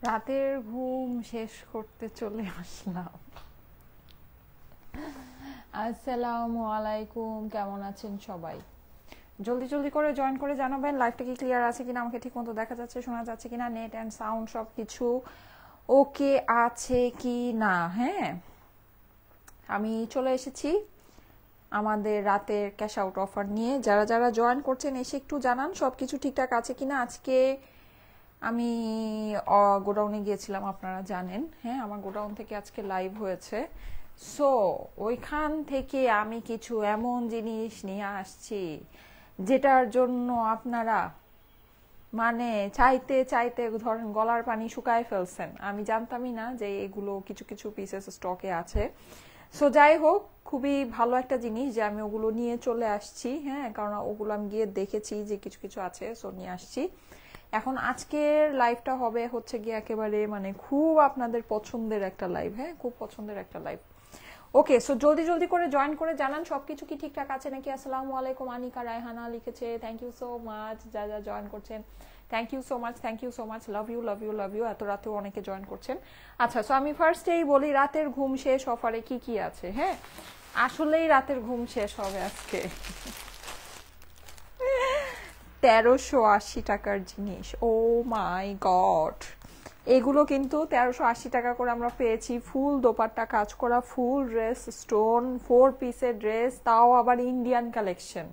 রাতের ঘুম শেষ করতে চলে আসলাম। আসসালামু আলাইকুম, কেমন আছেন সবাই? জলদি জলদি করে জয়েন করে জানাবেন লাইভটা কি ক্লিয়ার আছে কিনা, আমাকে ঠিক মতো দেখা যাচ্ছে, শোনা যাচ্ছে কিনা, নেট অ্যান্ড সাউন্ড সব কিছু ওকে আছে কি না। হ্যাঁ, আমি চলে এসেছি আমাদের রাতের ক্যাশ আউট অফার নিয়ে। যারা যারা জয়েন করছেন এসে একটু জানান সব কিছু ঠিকঠাক আছে কিনা। আজকে আমি গোডাউনে গিয়েছিলাম, আপনারা জানেন। হ্যাঁ, আমার গোডাউন থেকে আজকে লাইভ হয়েছে। সো ওইখান থেকে আমি কিছু এমন জিনিস নিয়ে আসছি যেটার জন্য আপনারা মানে চাইতে চাইতে ধরেন গলার পানি শুকায় ফেলছেন। আমি জানতামই না যে এগুলো কিছু কিছু পিসেস স্টকে আছে। সো যাই হোক, খুবই ভালো একটা জিনিস যে আমি ওগুলো নিয়ে চলে আসছি। হ্যাঁ, কারণ ওগুলো আমি গিয়ে দেখেছি যে কিছু কিছু আছে, সো নিয়ে আসছি। এখন আজকের লাইভটা হবে হচ্ছে গিয়ে একেবারে মানে খুব আপনাদের পছন্দের একটা লাইভ। হ্যাঁ, খুব পছন্দের একটা লাইভ। ওকে, সো জলদি জলদি করে জয়েন করে জানান সবকিছু কি ঠিকঠাক আছে নাকি। আসসালামু আলাইকুম, আনিকা রায়হানা লিখেছে, থ্যাংক ইউ সো মাচ। যা যা জয়েন করছেন thank you so much, thank you so much, love you love you love you. এত রাতেও অনেকে জয়েন করছেন। আচ্ছা, সো আমি ফার্স্টেই বলি রাতের ঘুম শেষ অফারে কি কি আছে। হ্যাঁ, আসলেই রাতের ঘুম শেষ হবে আজকে। 1380 টাকার জিনিস, ও মাই গড। এগুলো কিন্তু 1380 টাকা করে আমরা পেয়েছি। ফুল দোপাট্টা কাজ করা, ফুল ড্রেস, স্টোন 4 পিসের ড্রেস, তাও আবার ইন্ডিয়ান কালেকশন,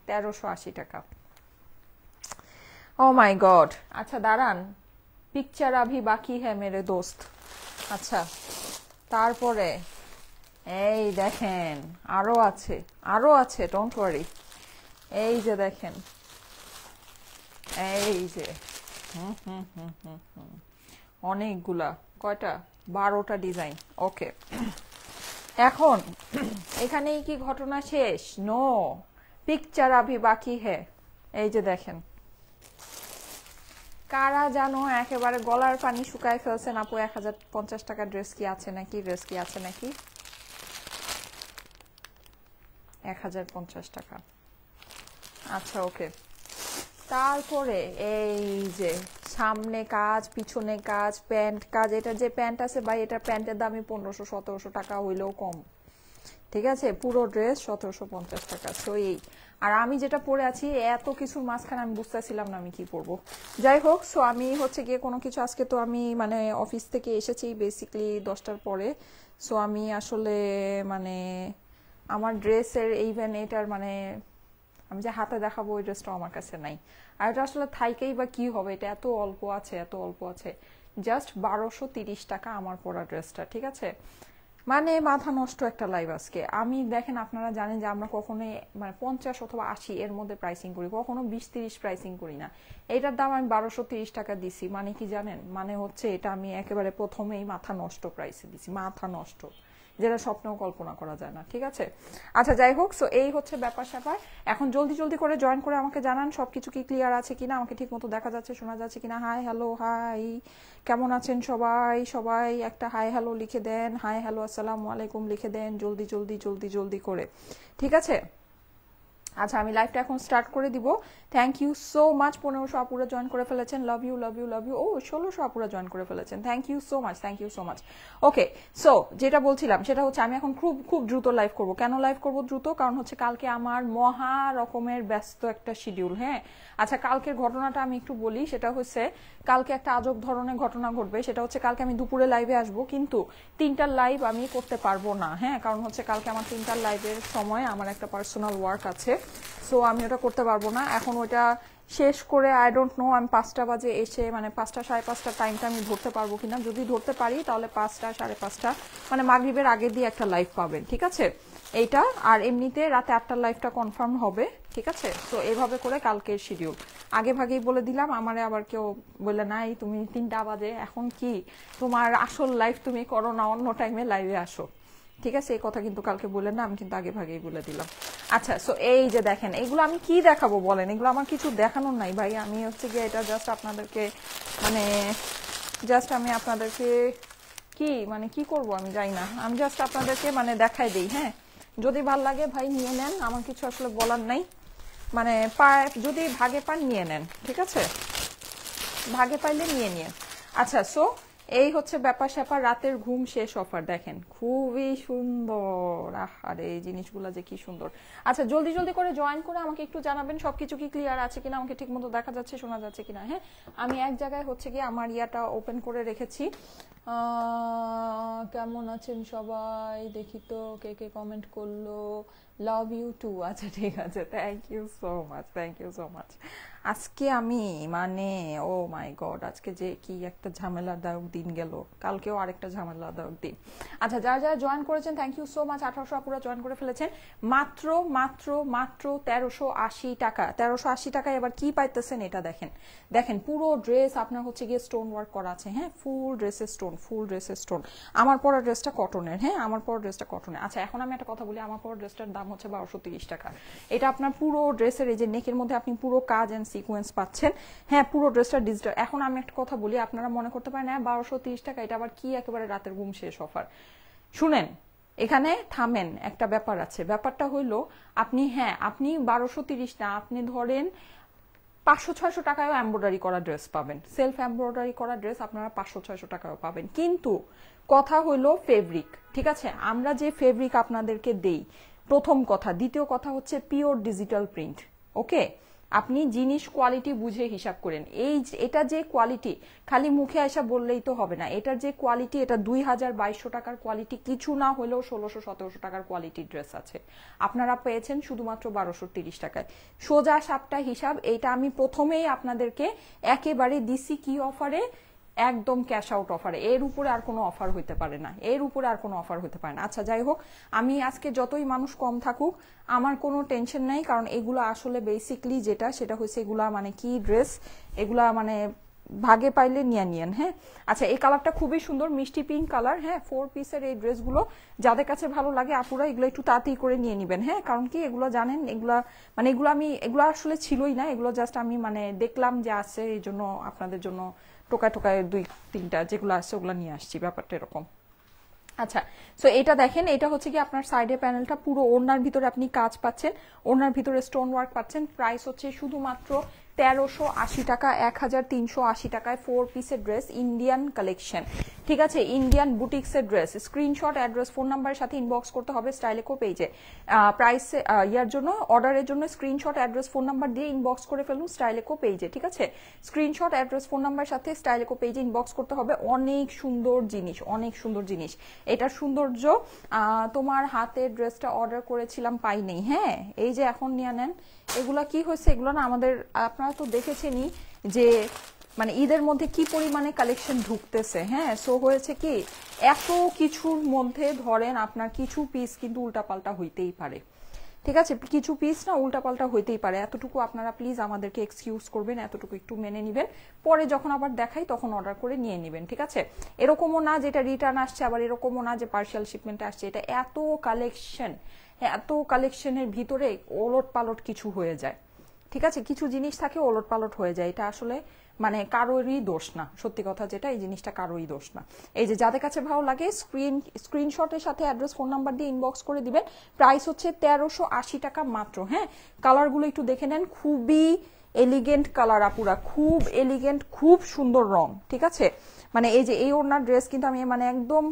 1380 টাকা। ও মাই গড। আচ্ছা দাঁড়ান, পিকচার আভি বাকি হ্যাঁ মেরে দোস্ত। আচ্ছা, তারপরে এই দেখেন আরো আছে, আরো আছে, ডোন্ট ওয়ারি। এই যে দেখেন, এই যে অনেকগুলা, কয়টা, 12টা ডিজাইন। ওকে, এখন এখানেই কি ঘটনা শেষ? নো, পিকচার আভি বাকি হ্যাঁ। এই যে দেখেন, কারা জানো একেবারে গলার পানি শুকায় ফেলছেন আপু 1050 টাকা ড্রেস কি আছে নাকি, ড্রেস কি আছে নাকি। 1050 টাকা। আচ্ছা ওকে, তারপরে এই যে সামনে কাজ, পিছনে কাজ, প্যান্ট কাজ। এটা যে প্যান্ট আছে ভাই, এটা প্যান্টের দামই 1500-1700 টাকা হইলেও কম। ঠিক আছে, পুরো ড্রেস 1750 টাকা। সো এই, আর আমি যেটা পরে আছি এত কিছুর মাঝখানে আমি বুঝতেছিলাম না আমি কি পরবো। যাই হোক, সো আমি হচ্ছে গিয়ে কোনো কিছু, আজকে তো আমি মানে অফিস থেকে এসেছি বেসিক্যালি 10টার পরে। সো আমি আসলে মানে আমার ড্রেসের ইভেন এটার মানে আমি যে হাতে দেখাবো ওই ড্রেসটাও আমার কাছে নাই। আর এটা আসলে থাইকেই বা কি হবে, এটা এত অল্প আছে, এত অল্প আছে। জাস্ট 1230 টাকা আমার পরা ড্রেসটা। ঠিক আছে, মানে মাথা নষ্ট একটা লাইভ আজকে। আমি দেখেন, আপনারা জানেন যে আমরা কখনোই মানে 50 অথবা 80 এর মধ্যে প্রাইসিং করি, কখনো 20-30 প্রাইসিং করি না। এটার দাম আমি 1230 টাকা দিছি। মানে কি জানেন, মানে হচ্ছে এটা আমি একেবারে প্রথমেই মাথা নষ্ট প্রাইসে দিছি, মাথা নষ্ট, যেটা স্বপ্নেও কল্পনা করা যায় না। ঠিক আছে, আচ্ছা যাই হোক, সো এই হচ্ছে ব্যাপার স্যাপার। এখন জলদি জলদি করে জয়েন করে আমাকে জানান সবকিছু কি ক্লিয়ার আছে কিনা, আমাকে ঠিক মতো দেখা যাচ্ছে, শোনা যাচ্ছে কিনা। হাই হ্যালো, হাই, কেমন আছেন সবাই? সবাই একটা হাই হ্যালো লিখে দেন, হাই হ্যালো আসসালামু আলাইকুম লিখে দেন, জলদি জলদি জলদি জলদি করে। ঠিক আছে, আচ্ছা আমি লাইভটা এখন স্টার্ট করে দিব। Thank you so much. 1500 আপুরা জয়েন করে ফেলেছেন, love you love you love you. ও 1600 আপুরা জয়েন করে ফেলেছেন, thank you so much, thank you so much. Okay, so যেটা বলছিলাম সেটা হচ্ছে আমি এখন খুব খুব দ্রুত লাইভ করব। কেন লাইভ করব দ্রুত? কারণ হচ্ছে কালকে আমার মহা রকমের ব্যস্ত একটা শিডিউল। হ্যাঁ, আচ্ছা কালকের ঘটনাটা আমি একটু বলি। সেটা হচ্ছে কালকে একটা আজব ধরনের ঘটনা ঘটবে। সেটা হচ্ছে কালকে আমি দুপুরে লাইভে আসবো, কিন্তু 3টার লাইভ আমি করতে পারবো না। হ্যাঁ, কারণ হচ্ছে কালকে আমার 3টার লাইভের সময় আমার একটা পার্সোনাল ওয়ার্ক আছে। সো আমি ওটা করতে পারবো না। এখন ওটা শেষ করে আই ডোন্ট নো আমি 5টা বাজে এসে মানে 5টা 5:30 টাইমটা আমি ধরতে পারবো কিনা। যদি ধরতে পারি তাহলে 5টা 5:30 মানে মাগরিবের আগে দিয়ে একটা লাইভ পাবেন। ঠিক আছে, এইটা। আর এমনিতে রাতে 8টার লাইভটা কনফার্ম হবে। ঠিক আছে, তো এইভাবে করে কালকের শিডিউল আগে ভাগেই বলে দিলাম। আমারে আবার কেউ বললে নাই তুমি 3টা বাজে এখন কি তোমার আসল লাইভ তুমি করো না, অন্য টাইমে লাইভে আসো। ঠিক আছে, এই কথা কিন্তু কালকে বললেন না, আমি কিন্তু আগে ভাগেই বলে দিলাম। আচ্ছা, সো এই যে দেখেন, এগুলো আমি কি দেখাবো বলেন? এগুলো আমার কিছু দেখানোর নাই ভাই। আমি হচ্ছে গিয়ে এটা জাস্ট আপনাদেরকে মানে জাস্ট আমি আপনাদেরকে কি মানে কি করব আমি জানি না, আমি জাস্ট আপনাদেরকে মানে দেখাই দেই। হ্যাঁ, যদি ভাল লাগে ভাই নিয়ে নেন, আমার কিছু আসলে বলার নাই। মানে যদি ভাগে পান নিয়ে নেন। ঠিক আছে, ভাগে পাইলে নিয়ে নিয়ে। আচ্ছা, সো এই হচ্ছে ব্যাপার স্যাপার, রাতের ঘুম শেষ অফার। দেখেন খুবই সুন্দর, আরে এই জিনিসগুলো যে কি সুন্দর। আচ্ছা জলদি জলদি করে জয়েন করে আমাকে একটু জানাবেন সবকিছু কি ক্লিয়ার আছে কিনা, আমাকে ঠিক মতো দেখা যাচ্ছে শোনা যাচ্ছে কিনা। হ্যাঁ আমি এক জায়গায় হচ্ছে কি আমার ইয়াটা ওপেন করে রেখেছি। কেমন আছেন সবাই দেখি তো, কে কে কমেন্ট করলো, লাভ ইউ টু। আচ্ছা ঠিক আছে, thank you so much, thank you so much. আজকে আমি মানে ও মাই গড, আজকে যে কি একটা ঝামেলাদায়ক দিন গেল, কালকেও আরেকটা ঝামেলাদায়ক দিন। আচ্ছা যারা যারা জয়েন করেছেন থ্যাংক ইউ সো মাচ। 1800 আপুরা জয়েন করে ফেলেছেন। মাত্র মাত্র মাত্র 1380 টাকা। 1380 টাকায় এবার কি পাইতেছেন এটা দেখেন। দেখেন পুরো ড্রেস আপনার হচ্ছে গিয়ে স্টোন ওয়ার্ক করা আছে। হ্যাঁ ফুল ড্রেসের স্টোন, ফুল ড্রেসের স্টোন। আমার পরা ড্রেসটা কটনের। হ্যাঁ আমার পরা ড্রেসটা কটনের। আচ্ছা এখন আমি একটা কথা বলি, আমার পরা ড্রেসটার দাম হচ্ছে 1230 টাকা। এটা আপনার পুরো ড্রেসের এই যে নেকের মধ্যে আপনি পুরো কাজ এন্ড সিকোয়েন্স পাচ্ছেন। হ্যাঁ পুরো ড্রেসটা ডিজিটাল। এখন আমি একটা কথা বলি, আপনারা মনে করতে পারেন হ্যাঁ 1230 টাকা এটা আবার কি একেবারে রাতের ঘুম শেষ অফার। শুনেন এখানে থামেন, একটা ব্যাপার আছে। ব্যাপারটা হইলো আপনি হ্যাঁ আপনি 1230 না, আপনি ধরেন 500-600 টাকায়ও এমব্রয়ডারি করা ড্রেস পাবেন। সেলফ এমব্রয়ডারি করা ড্রেস আপনারা 500-600 টাকায়ও পাবেন। কিন্তু কথা হইলো ফেব্রিক, ঠিক আছে? আমরা যে ফেব্রিক আপনাদেরকে দেই, প্রথম কথা। দ্বিতীয় কথা হচ্ছে পিওর ডিজিটাল প্রিন্ট। ওকে, আপনি জিনিস কোয়ালিটি বুঝে হিসাব করেন। এটা যে কোয়ালিটি খালি মুখে আসা বললেই তো হবে না। এটার যে কোয়ালিটি, এটা 2200 টাকার কোয়ালিটি, কিছু না হলেও 1600-1700 টাকার কোয়ালিটির ড্রেস আছে। আপনারা পেয়েছেন শুধুমাত্র 1230 টাকায়। সোজা সাপটা হিসাব। এইটা আমি প্রথমেই আপনাদেরকে একেবারে দিছি কি অফারে, একদম ক্যাশ আউট অফারে। এর উপরে আর কোনো অফার হইতে পারে না, এর উপরে আর কোনো অফার হইতে পারে না। আচ্ছা যাই হোক, আমি আজকে যতই মানুষ কম থাকুক আমার কোনো টেনশন নাই, কারণ এগুলো আসলে বেসিকলি যেটা সেটা হচ্ছে এগুলা মানে কি ড্রেস, এগুলা মানে ভাগে পাইলে নিয়ে নিয়েন। হ্যাঁ আচ্ছা এই কালারটা খুবই সুন্দর, মিষ্টি পিঙ্ক কালার। হ্যাঁ 4 পিসের এই ড্রেসগুলো যাদের কাছে ভালো লাগে আপুরা এগুলো একটু তাড়াতাড়ি করে নিয়ে নিবেন। হ্যাঁ কারণ কি এগুলো জানেন, এগুলা মানে এগুলো আসলে ছিলই না, এগুলো জাস্ট আমি মানে দেখলাম যে আছে, এই জন্য আপনাদের জন্য টোকায় টোকায় 2-3টা যেগুলো আসছে ওগুলো নিয়ে আসছি, ব্যাপারটা এরকম। আচ্ছা সো এটা দেখেন, এটা হচ্ছে কি আপনার সাইডে প্যানেলটা পুরো ওড়নার ভিতরে আপনি কাজ পাচ্ছেন, ওড়নার ভিতরে স্টোন ওয়ার্ক পাচ্ছেন। প্রাইস হচ্ছে শুধুমাত্র 1380 টাকা, 1380 টাকায় 4 পিসের ড্রেস, ইন্ডিয়ান কালেকশন। ঠিক আছে, ইন্ডিয়ান বুটিক্সের ড্রেস। স্ক্রিনশট, অ্যাড্রেস, ফোন নাম্বারের সাথে ইনবক্স করতে হবে স্টাইলেকো পেজে। প্রাইস ইয়ার জন্য, অর্ডারের জন্য স্ক্রিনশট, অ্যাড্রেস, ফোন নাম্বার দিয়ে ইনবক্স করে ফেলুন স্টাইলেকো পেজে। ঠিক আছে, স্ক্রিনশট, অ্যাড্রেস, ফোন নাম্বারের সাথে স্টাইলেকো পেজে ইনবক্স করতে হবে। অনেক সুন্দর জিনিস, অনেক সুন্দর জিনিস। এটার সৌন্দর্য, তোমার হাতের ড্রেসটা অর্ডার করেছিলাম পাই নেই। হ্যাঁ এই যে এখন নিয়ে নেন। এগুলা কি হয়েছে, এগুলো না আমাদের আপনারা তো দেখেছেনই যে মানে ঈদের মধ্যে কি পরিমাণে কালেকশন ঢুকতেছে। হ্যাঁ সো হয়েছে কি এত কিছুর মধ্যে ধরেন আপনার কিছু পিস কিন্তু উল্টাপাল্টা হইতেই পারে। ঠিক আছে, কিছু পিস না উল্টাপাল্টা হইতেই পারে, এতটুকু আপনারা প্লিজ আমাদেরকে এক্সকিউজ করবেন, এতটুকু একটু মেনে নিবেন। পরে যখন আবার দেখাই তখন অর্ডার করে নিয়ে নেবেন। ঠিক আছে, এরকমও না যেটা রিটার্ন আসছে, আবার এরকমও না যে পার্সিয়াল শিপমেন্ট আসছে। এটা এত কালেকশন, এত কালেকশনের ভিতরে ওলট পালট কিছু হয়ে যায়। ঠিক আছে, কিছু জিনিস থাকে ওলট পালট হয়ে যায়, এটা আসলে মানে কারোরই দোষ না, সত্যি কথা যেটা, এই জিনিসটা কারোরই দোষ না। এই যে যাদের কাছে ভালো লাগে স্ক্রিনশটের সাথে অ্যাড্রেস, ফোন নাম্বার দিয়ে ইনবক্স করে দিবেন। প্রাইস হচ্ছে 1380 টাকা মাত্র। হ্যাঁ কালারগুলো একটু দেখে নেন, খুবই এলিগেন্ট কালার আপুরা, খুব এলিগেন্ট, খুব সুন্দর রং। ঠিক আছে, মানে এই যে এই ওড়নার ড্রেস কিন্তু আমি মানে একদম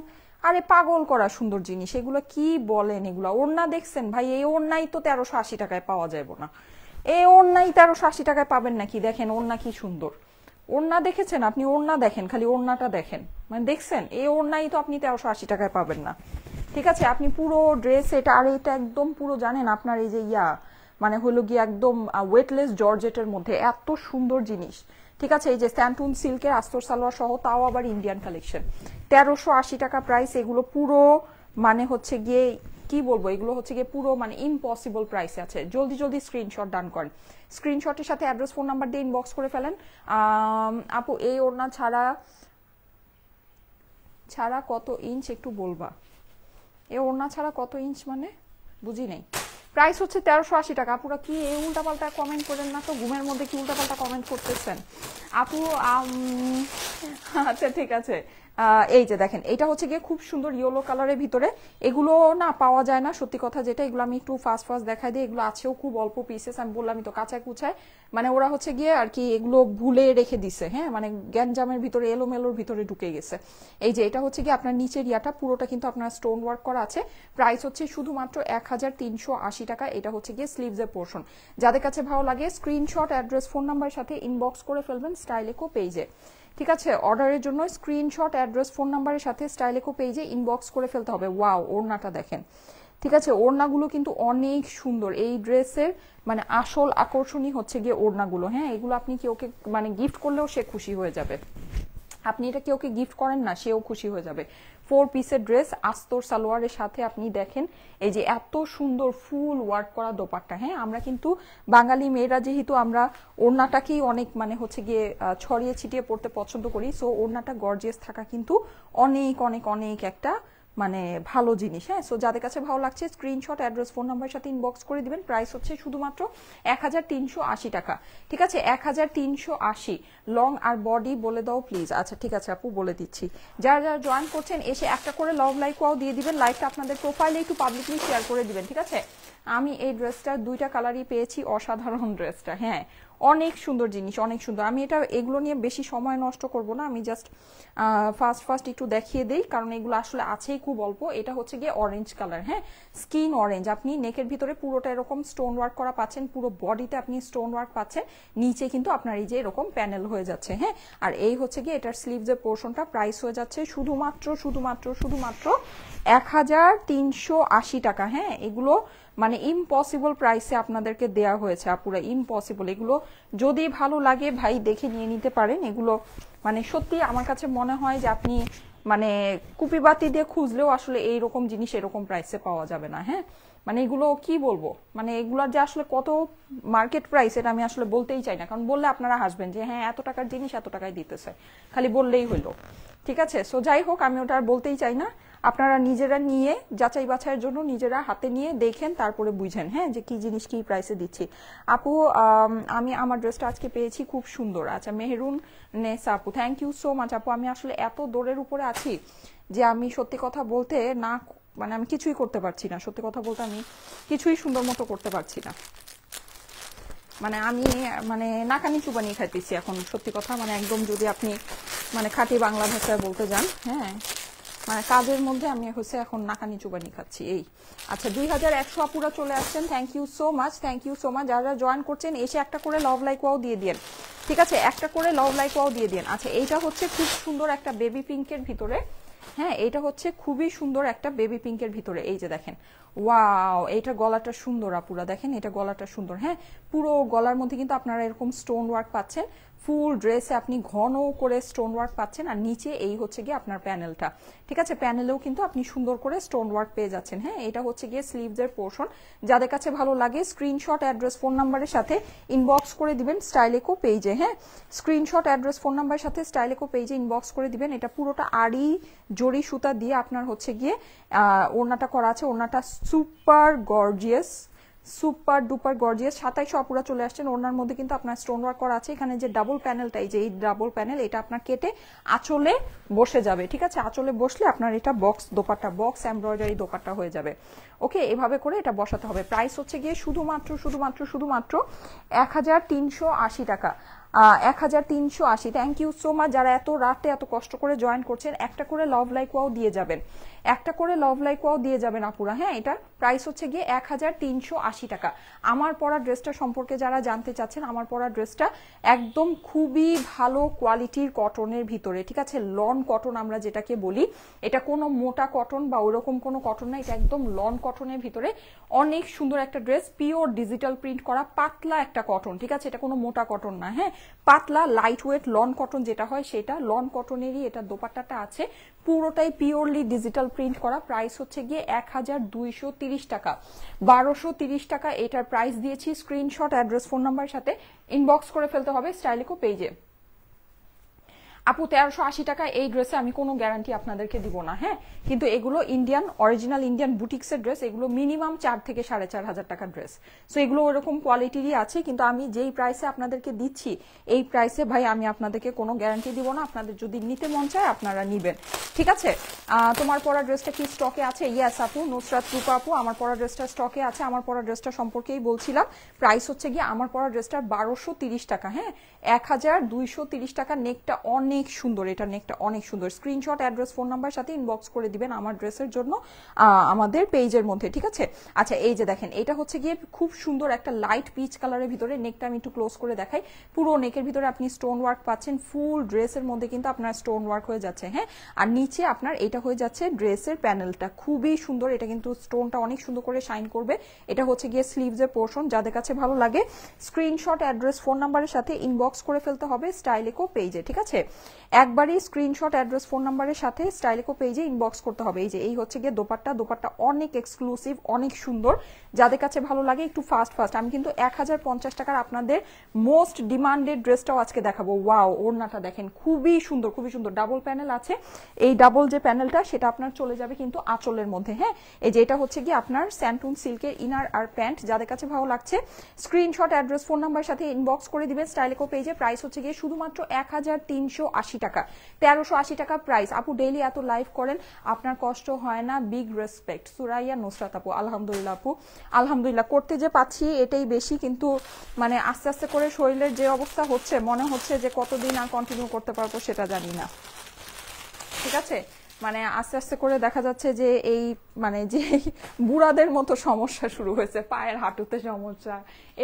আরে পাগল করা সুন্দর জিনিস। এগুলো কি বলেন, এগুলো ওড়না দেখছেন ভাই, এই ওড়নাই তো 1380 টাকায় পাওয়া যাবে না। এই ওড়নাই 1380 টাকায় পাবেন নাকি? দেখেন ওড়না কি সুন্দর, ওড়না দেখেছেন আপনি? ওড়না দেখেন, খালি ওড়নাটা দেখেন, মানে দেখছেন এই ওড়নাই তো আপনি 1380 টাকায় পাবেন না। ঠিক আছে, আপনি পুরো ড্রেস এটা, আর এটা একদম পুরো জানেন আপনার এই যে মানে হলো গিয়ে একদম ওয়েটলেস জর্জেটের মধ্যে এত সুন্দর জিনিস। ঠিক আছে, এই যে স্যান্টুন সিল্কের আস্তর সালোয়ার সহ, তাও আবার ইন্ডিয়ান কালেকশন। 1380 টাকা প্রাইস। এগুলো পুরো মানে হচ্ছে গিয়ে কি বলবো, এগুলো হচ্ছে গিয়ে পুরো মানে ইম্পসিবল প্রাইসে আছে। জলদি জলদি স্ক্রিনশট ডান করেন, স্ক্রিনশটের সাথে অ্যাড্রেস, ফোন নাম্বার দিয়ে ইনবক্স করে ফেলেন। আপু এই ওড়না ছাড়া কত ইঞ্চ একটু বলবা? এই ওড়না ছাড়া কত ইঞ্চ মানে বুঝি নাই। প্রাইস হচ্ছে 1380 টাকা। আপুরা কি এই উল্টাপাল্টা কমেন্ট করেন না তো, ঘুমের মধ্যে কি উল্টাপাল্টা কমেন্ট করতেছেন? আপু আচ্ছা ঠিক আছে, এই যে দেখেন এটা হচ্ছে গিয়ে খুব সুন্দর ইয়েলো কালারের ভিতরে, এগুলো না পাওয়া যায় না সত্যি কথা যেটা, এগুলো আমি একটু ফাস্ট ফাস্ট দেখাই দিই, এগুলো আছেও খুব অল্প পিসেস, আমি বললামই তো কাঁচায় কুচায়, মানে ওরা হচ্ছে গিয়ে আর কি এগুলো ভুলে রেখে দিছে, হ্যাঁ মানে গ্যাঞ্জামের ভিতরে এলোমেলোর ভিতরে ঢুকে গেছে। এই যে এটা হচ্ছে গিয়ে আপনার নিচের ইয়াটা পুরোটা কিন্তু আপনার স্টোন ওয়ার্ক করা আছে, প্রাইস হচ্ছে শুধুমাত্র 1380 টাকা। এটা হচ্ছে গিয়ে স্লিভসের পোর্শন। যাদের কাছে ভালো লাগে স্ক্রিনশট, অ্যাড্রেস, ফোন নাম্বারের সাথে ইনবক্স করে ফেলবেন স্টাইলেকো পেজে, ঠিক আছে? অর্ডারের জন্য স্ক্রিনশট, অ্যাড্রেস, ফোন নাম্বারের সাথে স্টাইলেকো পেজে ইনবক্স করে ফেলতে হবে। ওয়াও, ওড়নাটা দেখেন, ঠিক আছে? ওড়নাগুলো কিন্তু অনেক সুন্দর এই ড্রেসের, মানে আসল আকর্ষণই হচ্ছে গিয়ে ওড়নাগুলো। হ্যাঁ, এগুলো আপনি কেউকে মানে গিফট করলেও সে খুশি হয়ে যাবে, আপনি এটা কেউকে গিফট করেন না সেও খুশি হয়ে যাবে। 4 পিসের ড্রেস, আস্তর সালোয়ারের সাথে আপনি দেখেন এই যে এত সুন্দর ফুল ওয়ার্ক করা দোপাট্টা। হ্যাঁ, আমরা কিন্তু বাঙালি মেয়েরা যেহেতু আমরা ওড়নাটাকেই অনেক মানে হচ্ছে গিয়ে ছড়িয়ে ছিটিয়ে পড়তে পছন্দ করি, সো ওড়নাটা গর্জিয়াস থাকা কিন্তু অনেক অনেক অনেক একটা মানে ভালো জিনিস। হ্যাঁ, সো যাদের কাছে ভালো লাগছে স্ক্রিনশট, অ্যাড্রেস, ফোন নাম্বারের সাথে ইনবক্স করে দিবেন। প্রাইস হচ্ছে শুধুমাত্র 1380 টাকা, ঠিক আছে? 1380। লং আর বডি বলে দাও প্লিজ। আচ্ছা ঠিক আছে আপু, বলে দিচ্ছি। যারা যারা জয়েন করছেন এসে একটা করে লাভ লাইক ওয়াও দিয়ে দিবেন, লাইকটা আপনাদের প্রোফাইলে একটু পাবলিকলি শেয়ার করে দিবেন, ঠিক আছে? আমি এই ড্রেসটা 2টা কালারই পেয়েছি, অসাধারণ ড্রেসটা। হ্যাঁ, অনেক সুন্দর জিনিস, অনেক সুন্দর। আমি এটা এগুলো নিয়ে বেশি সময় নষ্ট করব না, আমি জাস্ট ফার্স্ট একটু দেখিয়ে দেই, কারণ এগুলো আসলে আছেই খুব অল্প। এটা হচ্ছে গিয়ে অরেঞ্জ কালার, হ্যাঁ স্কিন অরেঞ্জ। আপনি নেকের ভিতরে পুরোটা এরকম স্টোন ওয়ার্ক করা পাচ্ছেন, পুরো বডিতে আপনি স্টোন ওয়ার্ক পাচ্ছেন, নিচে কিন্তু আপনার এই যে এরকম প্যানেল হয়ে যাচ্ছে। হ্যাঁ, আর এই হচ্ছে গিয়ে এটার স্লিভসের পোর্শনটা, প্রাইস হয়ে যাচ্ছে শুধুমাত্র 1380 টাকা। হ্যাঁ, এগুলো মানে ইম্পসিবল প্রাইসে আপনাদেরকে দেয়া হয়েছে আপুরা, ইম্পসিবল। এগুলো যদি ভালো লাগে ভাই দেখে নিয়ে নিতে পারেন। এগুলো মানে সত্যি আমার কাছে মনে হয় যে আপনি মানে কুপিবাতি দিয়ে খুঁজলেও আসলে এইরকম জিনিস এরকম প্রাইসে পাওয়া যাবে না। হ্যাঁ, মানে এগুলো কি বলবো, মানে এগুলোর যে আসলে কত মার্কেট প্রাইস এটা আমি আসলে বলতেই চাই না, কারণ বললে আপনারা হাসবেন যে হ্যাঁ এত টাকার জিনিস এত টাকায় দিতেছে, খালি বললেই হইলো, ঠিক আছে? সো যাই হোক, আমি ওটা আর বলতেই চাই না। আপনারা নিজেরা নিয়ে যাচাই বাছাইয়ের জন্য নিজেরা হাতে নিয়ে দেখেন, তারপরে বুঝেন হ্যাঁ যে কি জিনিস কি প্রাইসে দিচ্ছি। আপু আমি আমার ড্রেসটা আজকে পেয়েছি খুব সুন্দর। আচ্ছা, মেহরুন নেসা আপু, থ্যাংক ইউ সো মাচ আপু। আমি আসলে এত দৌড়ের উপরে আছি যে আমি সত্যি কথা বলতে না, মানে আমি কিছুই করতে পারছি না, সত্যি কথা বলতে আমি কিছুই সুন্দর মতো করতে পারছি না। মানে আমি মানে নাকানি চুবানি খাইতেছি এখন, সত্যি কথা, মানে একদম যদি আপনি মানে খাঁটি বাংলা ভাষায় বলতে যান। হ্যাঁ, মানে কাজের মধ্যে আমি হচ্ছে এখন নাকানি চুবানি খাচ্ছি এই। আচ্ছা, 2100 আপুরা চলে আসছেন, thank you so much, thank you so much. যারা জয়েন করছেন এসে একটা করে লাভ লাইক ওয়াও দিয়ে দিন, ঠিক আছে? একটা করে লাভ লাইক ওয়াও দিয়ে দিন। আচ্ছা, এইটা হচ্ছে খুব সুন্দর একটা বেবি পিঙ্কের ভিতরে। হ্যাঁ, এটা হচ্ছে খুবই সুন্দর একটা বেবি পিঙ্কের ভিতরে। এই যে দেখেন, ওয়াও, এইটা গলাটা সুন্দর আপুরা, দেখেন এটা গলাটা সুন্দর। হ্যাঁ, পুরো গলার মধ্যে কিন্তু আপনারা এরকম স্টোন ওয়ার্ক পাচ্ছেন, ফুল ড্রেসে আপনি ঘন করে স্টোন ওয়ার্ক পাচ্ছেন, আর নিচে এই হচ্ছে গিয়ে আপনার প্যানেলটা, ঠিক আছে? প্যানেলেও কিন্তু আপনি সুন্দর করে স্টোন ওয়ার্ক পেয়ে যাচ্ছেন। হ্যাঁ, এটা হচ্ছে গিয়ে স্লিভসের পোর্শন। যাদের কাছে ভালো লাগে স্ক্রিনশট, অ্যাড্রেস, ফোন নাম্বারের সাথে ইনবক্স করে দিবেন স্টাইলেকো পেজে। হ্যাঁ, স্ক্রিনশট, অ্যাড্রেস, ফোন নাম্বারের সাথে স্টাইলেকো পেজে ইনবক্স করে দিবেন। এটা পুরোটা আড়ি জড়ি সুতা দিয়ে আপনার হচ্ছে গিয়ে ওড়নাটা করা আছে। ওড়নাটা super gorgeous, super duper gorgeous. 2700 আপুরা চলে আসছেন। ওড়নার মধ্যে কিন্তু আপনার স্টোন ওয়ার্ক করা আছে। এখানে যে ডাবল প্যানেলটা, এই যে এই ডাবল প্যানেল, এটা আপনার কেটে আঁচলে বসে যাবে, ঠিক আছে? আঁচলে বসলে আপনার এটা box dupatta, box embroidery dupatta হয়ে যাবে। ওকে, এভাবে করে এটা বসাতে হবে। প্রাইস হচ্ছে গিয়ে শুধুমাত্র 1380 টাকা। 1380। Thank you so much. যারা এত রাতে এত কষ্ট করে জয়েন করছেন, একটা করে লাভ লাইক ওয়াও দিয়ে যাবেন, একটা করে লাভ লাইক ওয়াও দিয়ে যাবেন আপুরা। হ্যাঁ, এটা প্রাইস হচ্ছে গিয়ে 1380 টাকা। আমার পরা ড্রেসটা সম্পর্কে যারা জানতে চাচ্ছেন, আমার পরা ড্রেসটা একদম খুবই ভালো কোয়ালিটির কটনের ভিতরে, ঠিক আছে? লন কটন আমরা যেটাকে বলি, এটা কোনো মোটা কটন বা ওরকম কোনো কটন না, এটা একদম লন কটনের ভিতরে অনেক সুন্দর একটা ড্রেস, পিওর ডিজিটাল প্রিন্ট করা পাতলা একটা কটন, ঠিক আছে? এটা কোনো মোটা কটন না। হ্যাঁ, পাতলা লাইট ওয়েট লন কটন যেটা হয় সেটা, লন কটনেরই এটা দোপাট্টাটা আছে, পুরোটাই পিওরলি ডিজিটাল প্রিন্ট করা। প্রাইস হচ্ছে গিয়ে 1230 টাকা, 1230 টাকা এটার প্রাইস দিয়েছি। স্ক্রিনশট, অ্যাড্রেস, ফোন নাম্বারের সাথে ইনবক্স করে ফেলতে হবে স্টাইলেকো পেজে। আপু 1380 টাকা এই ড্রেসে আমি কোনো গ্যারান্টি আপনাদেরকে দিব না, হ্যাঁ, কিন্তু এগুলো ইন্ডিয়ান অরিজিনাল ইন্ডিয়ান বুটিক্সের ড্রেস, এগুলো মিনিমাম 4 থেকে 4,500 টাকার ড্রেস। সো এগুলো ওরকম কোয়ালিটিরই আছে, কিন্তু আমি যেই প্রাইসে আপনাদেরকে দিচ্ছি এই প্রাইসে ভাই আমি আপনাদেরকে কোনো গ্যারান্টি দিব না। আপনাদের যদি নিতে মন চায় আপনারা নিবেন, ঠিক আছে। তোমার পরা ড্রেসটা কি স্টকে আছে? ইয়েস আপু, নুসরাত রূপা আপু, আমার পরা ড্রেসটা স্টকে আছে। আমার পরা ড্রেসটা সম্পর্কেই বলছিলাম। প্রাইস হচ্ছে গিয়ে আমার পরা ড্রেসটার 1230 টাকা, হ্যাঁ, 1230 টাকা। নেকটা অনেক সুন্দর, এটা নেকটা অনেক সুন্দর। স্ক্রিনশট, অ্যাড্রেস, ফোন নাম্বার সাথে ইনবক্স করে দিবেন আমার ড্রেসের জন্য আমাদের পেজের মধ্যে, ঠিক আছে। আচ্ছা এই যে দেখেন, এটা হচ্ছে গিয়ে খুব সুন্দর একটা লাইট পিচ কালারের ভিতরে। নেকটা আমি একটু ক্লোজ করে দেখাই। পুরো নেকের ভিতরে আপনি স্টোন ওয়ার্ক পাচ্ছেন, ফুল ড্রেসের মধ্যে কিন্তু আপনার স্টোন ওয়ার্ক হয়ে যাচ্ছে, হ্যাঁ। আর নিচে আপনার এটা হয়ে যাচ্ছে ড্রেসের প্যানেলটা, খুবই সুন্দর। এটা কিন্তু স্টোনটা অনেক সুন্দর করে শাইন করবে। এটা হচ্ছে গিয়ে স্লিভসের পোর্শন। যাদের কাছে ভালো লাগে স্ক্রিনশট, অ্যাড্রেস, ফোন নাম্বারের সাথে ইনবক্স করে ফেলতে হবে স্টাইলেকো পেজে, ঠিক আছে। একবারই স্ক্রিনশট, অ্যাড্রেস, ফোন নাম্বারের সাথে স্টাইলেকো পেজে ইনবক্স করতে হবে। এই যে এই হচ্ছে গিয়ে দোপাট্টা, দোপাট্টা অনেক এক্সক্লুসিভ, অনেক সুন্দর। যাদের কাছে ভালো লাগে একটু ফাস্ট ফাস্ট। আমি কিন্তু 1050 টাকার আপনাদের মোস্ট ডিমান্ডেড ড্রেসটাও আজকে দেখাবো। ওয়াও, ওড়নাটা দেখেন, খুবই সুন্দর, খুবই সুন্দর। ডাবল প্যানেল আছে। এই ডাবল যে প্যানেলটা সেটা আপনার চলে যাবে কিন্তু আঁচলের মধ্যে, হ্যাঁ। এই যে এটা হচ্ছে গিয়ে আপনার স্যান্টুন সিল্কের ইনার আর প্যান্ট। যাদের কাছে ভালো লাগছে স্ক্রিনশট, অ্যাড্রেস, ফোন নাম্বার সাথে ইনবক্স করে দিবেন স্টাইলেকো পেজে। প্রাইস হচ্ছে গিয়ে শুধুমাত্র 1380 টাকা, 1380 টাকা প্রাইস। আপু ডেইলি এত লাইভ করেন, আপনার কষ্ট হয় না? বিগ রেসপেক্ট, সুরাইয়া নুসরাত আপু। আলহামদুলিল্লাহ আপু, আলহামদুলিল্লাহ। করতে যে পাচ্ছি এটাই বেশি, কিন্তু মানে আস্তে আস্তে করে শরীরের যে অবস্থা হচ্ছে, মনে হচ্ছে যে কতদিন আর কন্টিনিউ করতে পারবো সেটা জানি না, ঠিক আছে। মানে আস্তে আস্তে করে দেখা যাচ্ছে যে এই মানে যে বুড়াদের মতো সমস্যা শুরু হয়েছে, পায়ের হাঁটুতে সমস্যা,